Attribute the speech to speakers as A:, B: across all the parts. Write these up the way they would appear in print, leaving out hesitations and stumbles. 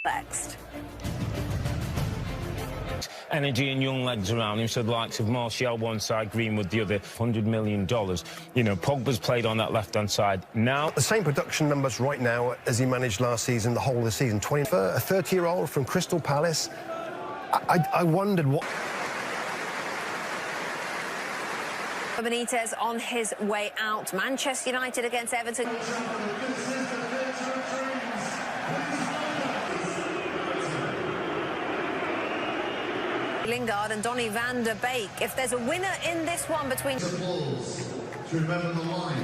A: Next.
B: Energy and young legs around him, so the likes of Martial one side, Greenwood the other. $100 million. You know, Pogba's played on that left-hand side. Now,
C: the same production numbers right now as he managed last season, the whole of the season. A 30-year-old from Crystal Palace. I wondered what...
A: Benitez on his way out. Manchester United against Everton. Lingard and Donny van der Beek. If there's a winner in this one between...
D: Applause to remember the life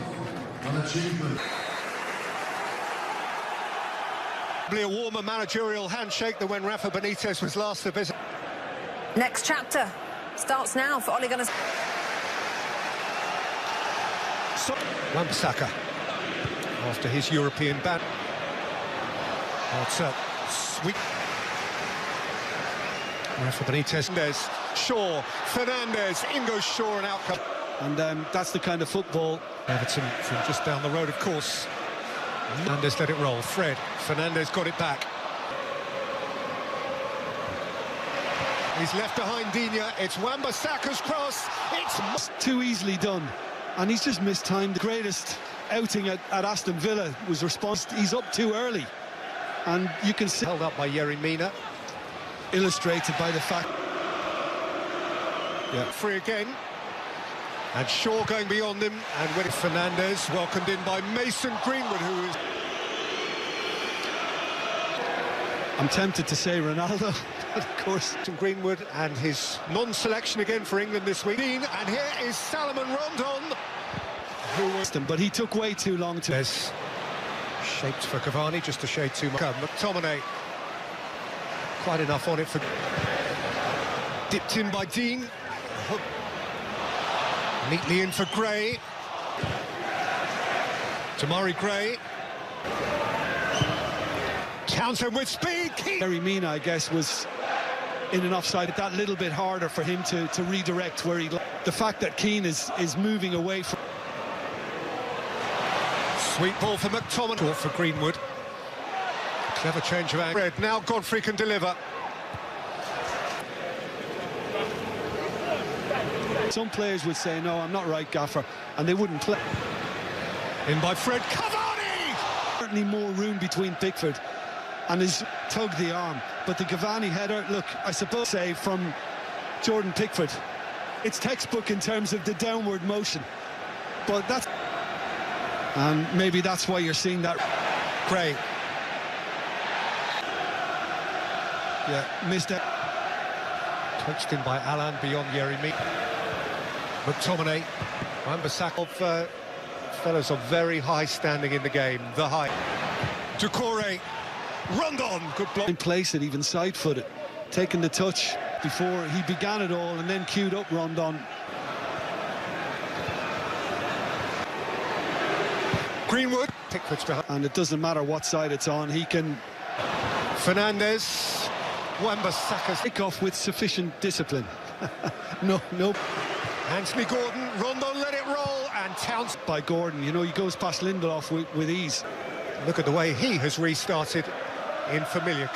D: and achievement.
E: A warmer managerial handshake than when Rafa Benitez was last to visit.
A: Next chapter starts now for Ole Gunnar.
E: Wan-Bissaka after his European ban. It's a sweet. Rafa Benitez, Shaw, Fernandes, in goes Shaw and outcome.
F: And that's the kind of football.
E: Everton from just down the road, of course. Fernandes let it roll. Fernandes got it back. He's left behind Digne. It's Wan-Bissaka's cross. It's
F: too easily done. And he's just mistimed. The greatest outing at Aston Villa was response. He's up too early. And you can see...
E: Held up by Yerry Mina.
F: Illustrated by the fact...
E: Yeah. Free again. And Shaw going beyond him. And with Fernandes, welcomed in by Mason Greenwood, who is...
F: I'm tempted to say Ronaldo, but of course.
E: Greenwood and his non-selection again for England this week. And here is Salomon Rondon, who was...
F: But he took way too long to...
E: There's shaped for Cavani, just a shade too much. McTominay. Quite enough on it for... Dipped in by Dean. Neatly in for Gray. Tamari Gray. Townsend with speed.
F: Yerry Mina, I guess, was in an offside. That little bit harder for him to redirect where he... The fact that Keane is moving away from...
E: Sweet ball for McTominay. For Greenwood. Clever change of angle. Now Godfrey can deliver.
F: Some players would say, no, I'm not right, Gaffer, and they wouldn't play.
E: In by Fred. Cavani!
F: Certainly more room between Pickford and his tug the arm. But the Cavani header, look, I suppose, say, from Jordan Pickford, it's textbook in terms of the downward motion. But that's... And maybe that's why you're seeing that.
E: Gray.
F: Yeah, missed it.
E: Coached in by Alan beyond Yerry Mina. McTominay. Wan-Bissaka. Fellows are very high standing in the game. The high. Doucouré. Rondon. Good block.
F: In place it, even side-footed. Taking the touch before he began it all and then queued up Rondon.
E: Greenwood. Pickford's behind.
F: And it doesn't matter what side it's on, he can...
E: Fernandes. Wan-Bissaka's
F: kick off with sufficient discipline. No.
E: Anthony Gordon. Rondon let it roll. And Townsend.
F: By Gordon, you know, he goes past Lindelof with ease.
E: Look at the way he has restarted in familiar.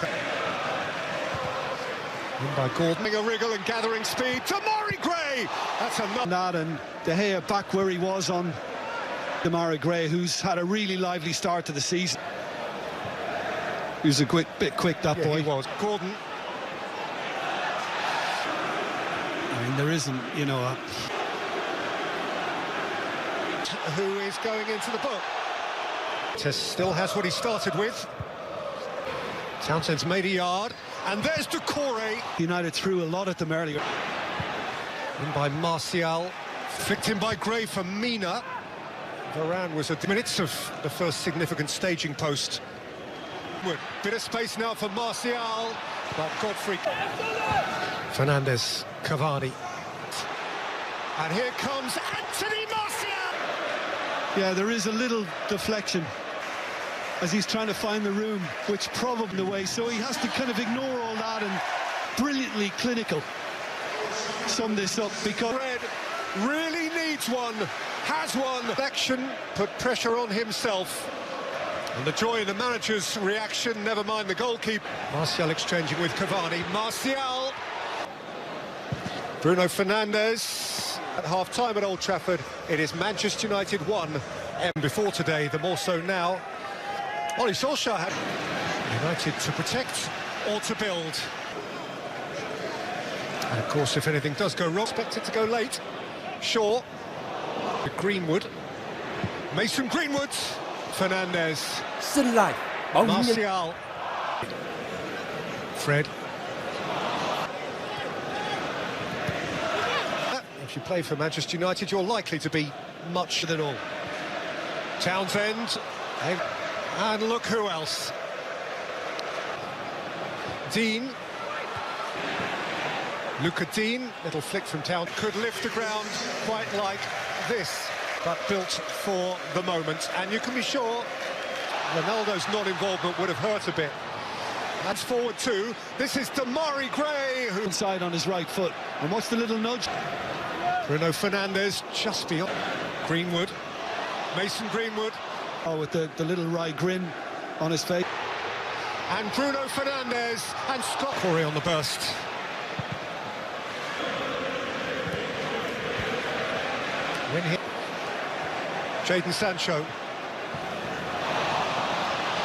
E: In by Gordon. A wriggle and gathering speed. Tamari Gray. That's enough.
F: That and De Gea back where he was on Tamari Gray, who's had a really lively start to the season. He was a bit quick, that boy.
E: He was. Gordon.
F: I mean, there isn't, you know...
E: Who is going into the book? Still has what he started with. Townsend's made a yard. And there's Doucouré.
F: United threw a lot at them earlier.
E: In by Martial. Flicked in by Gray for Mina. Varane was at the minutes of the first significant staging post. Bit of space now for Martial, but Godfrey. Fernandes, Cavani. And here comes Anthony Martial!
F: Yeah, there is a little deflection as he's trying to find the room, which probably the way, so he has to kind of ignore all that and brilliantly clinical sum this up because...
E: Red really needs one, has one. Action put pressure on himself. And the joy in the manager's reaction, never mind the goalkeeper. Martial exchanging with Cavani. Martial! Bruno Fernandes. At half-time at Old Trafford, it is Manchester United 1. And before today, the more so now. Ole Solskjaer had United to protect or to build. And of course, if anything does go wrong, expect it to go late. Shaw. Greenwood. Mason Greenwood. Fernandes. Martial. Fred. If you play for Manchester United, you're likely to be much than all. Townsend. And look who else. Dean. Luca Dean, little flick from Town, could lift the ground quite like this, but built for the moment. And you can be sure Ronaldo's non-involvement would have hurt a bit. That's forward two. This is Damari Gray, who
F: Inside on his right foot. And what's the little nudge?
E: Bruno Fernandes just beyond. Greenwood. Mason Greenwood.
F: Oh, with the little wry grin on his face.
E: And Bruno Fernandes and Scott Corey on the burst. Win here. Jadon Sancho.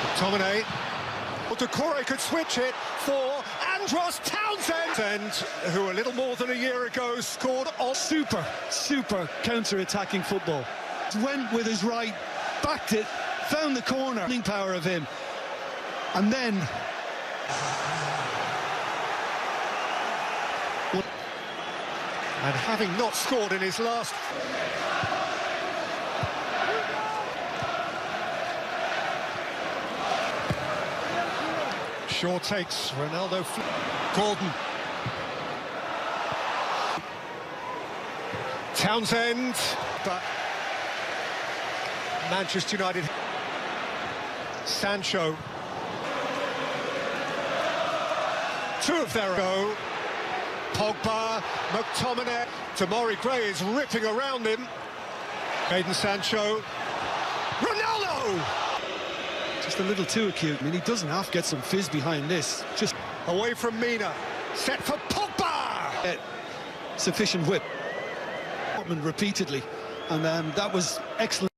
E: McTominay. Decore could switch it for Andros Townsend, who a little more than a year ago scored on
F: super counter-attacking football. Went with his right, backed it, found the corner. Power of him, and then
E: having not scored in his last. Shaw takes Ronaldo. Gordon. Townsend. But Manchester United. Sancho. Two of their go. Pogba. McTominay. Damari Gray is ripping around him. Jadon Sancho. Ronaldo!
F: just a little too acute. I mean, he doesn't have to get some fizz behind this. Just
E: away from Mina. Set for Pogba!
F: Sufficient whip. Repeatedly. And that was excellent.